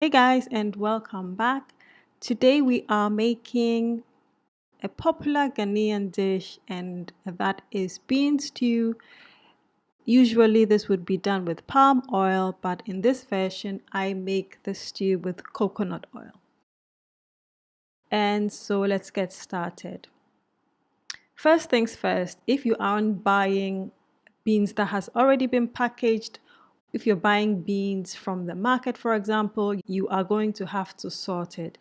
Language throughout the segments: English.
Hey guys, and welcome back. Today we are making a popular Ghanaian dish, and that is bean stew. Usually, this would be done with palm oil, but in this version, I make the stew with coconut oil. And so let's get started. First things first, if you aren't buying beans that has already been packaged, if you're buying beans from the market, for example, you are going to have to sort it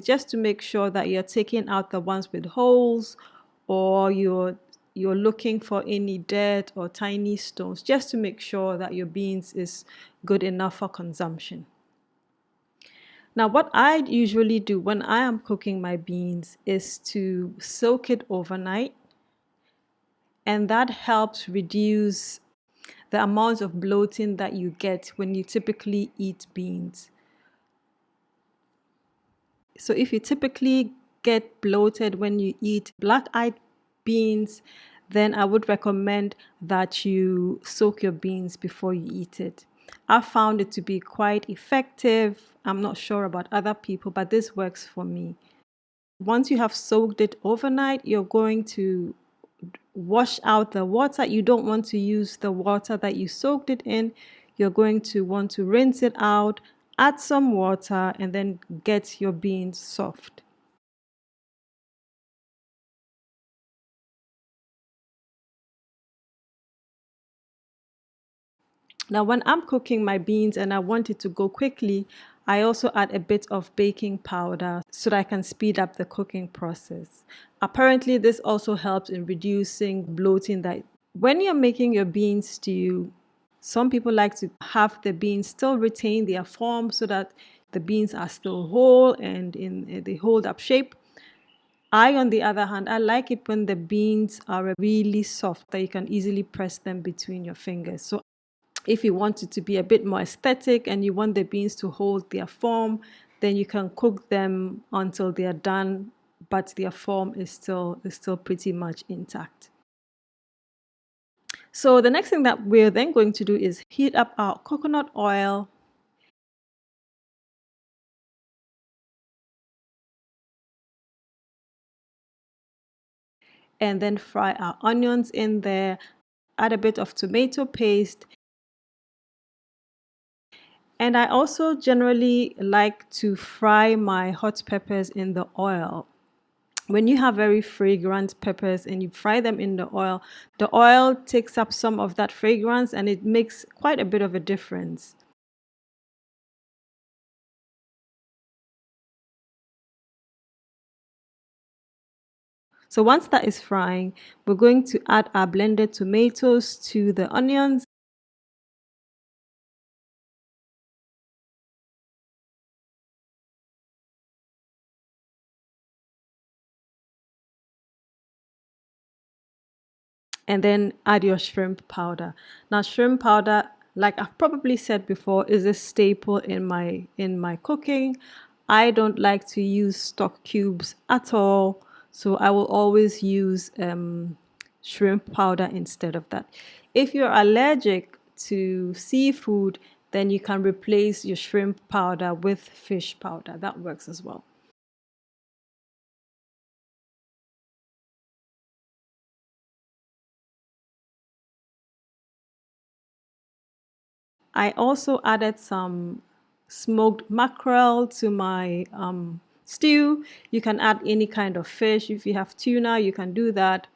just to make sure that you're taking out the ones with holes, or you're looking for any dirt or tiny stones, just to make sure that your beans is good enough for consumption. Now, what I usually do when I am cooking my beans is to soak it overnight, and that helps reduce the amount of bloating that you get when you typically eat beans. So if you typically get bloated when you eat black-eyed beans, then I would recommend that you soak your beans before you eat it. I found it to be quite effective. I'm not sure about other people, but this works for me. Once you have soaked it overnight, you're going to wash out the water. You don't want to use the water that you soaked it in. You're going to want to rinse it out, add some water, and then get your beans soft. Now, when I'm cooking my beans and I want it to go quickly, I also add a bit of baking powder so that I can speed up the cooking process. Apparently, this also helps in reducing bloating. That when you're making your bean stew, some people like to have the beans still retain their form so that the beans are still whole and in the hold up shape. I, on the other hand, I like it when the beans are really soft that you can easily press them between your fingers. So if you want it to be a bit more aesthetic and you want the beans to hold their form, then you can cook them until they are done, but their form is still pretty much intact. So the next thing that we're then going to do is heat up our coconut oil, and then fry our onions in there, add a bit of tomato paste. And I also generally like to fry my hot peppers in the oil. When you have very fragrant peppers and you fry them in the oil takes up some of that fragrance and it makes quite a bit of a difference. So once that is frying, we're going to add our blended tomatoes to the onions. And then add your shrimp powder. Now, shrimp powder, like I've probably said before, is a staple in my cooking. I don't like to use stock cubes at all, so I will always use shrimp powder instead of that. If you're allergic to seafood, then you can replace your shrimp powder with fish powder. That works as well. I also added some smoked mackerel to my stew. You can add any kind of fish. If you have tuna, you can do that.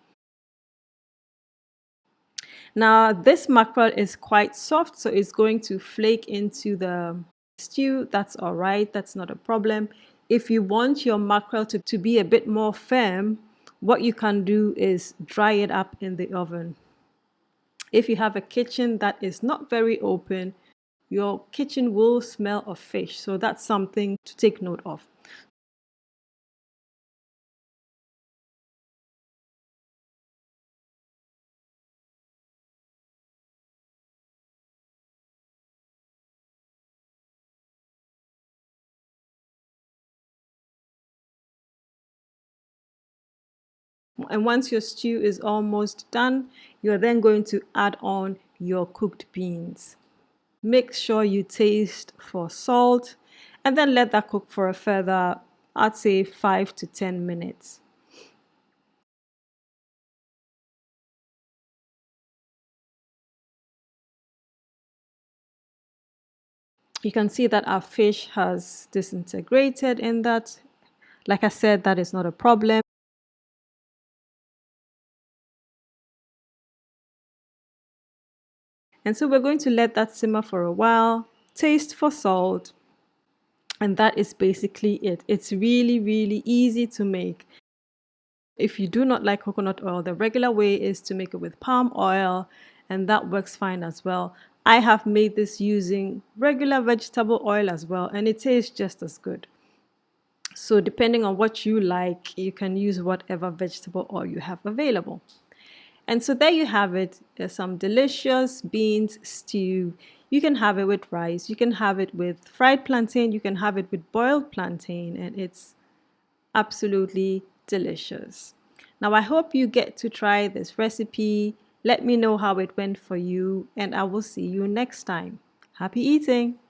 Now, this mackerel is quite soft, so it's going to flake into the stew. That's all right. That's not a problem. If you want your mackerel to be a bit more firm, what you can do is dry it up in the oven. If you have a kitchen that is not very open, your kitchen will smell of fish. So that's something to take note of. And once your stew is almost done, you're then going to add on your cooked beans. Make sure you taste for salt and then let that cook for a further, I'd say, 5 to 10 minutes. You can see that our fish has disintegrated in that. Like I said, that is not a problem. And so we're going to let that simmer for a while, taste for salt, and that is basically it. It's really, really easy to make. If you do not like coconut oil, the regular way is to make it with palm oil, and that works fine as well. I have made this using regular vegetable oil as well, and it tastes just as good. So, depending on what you like, you can use whatever vegetable oil you have available. And so, there you have it. There's some delicious beans stew. You can have it with rice, you can have it with fried plantain, you can have it with boiled plantain, and it's absolutely delicious. Now, I hope you get to try this recipe. Let me know how it went for you, and I will see you next time. Happy eating!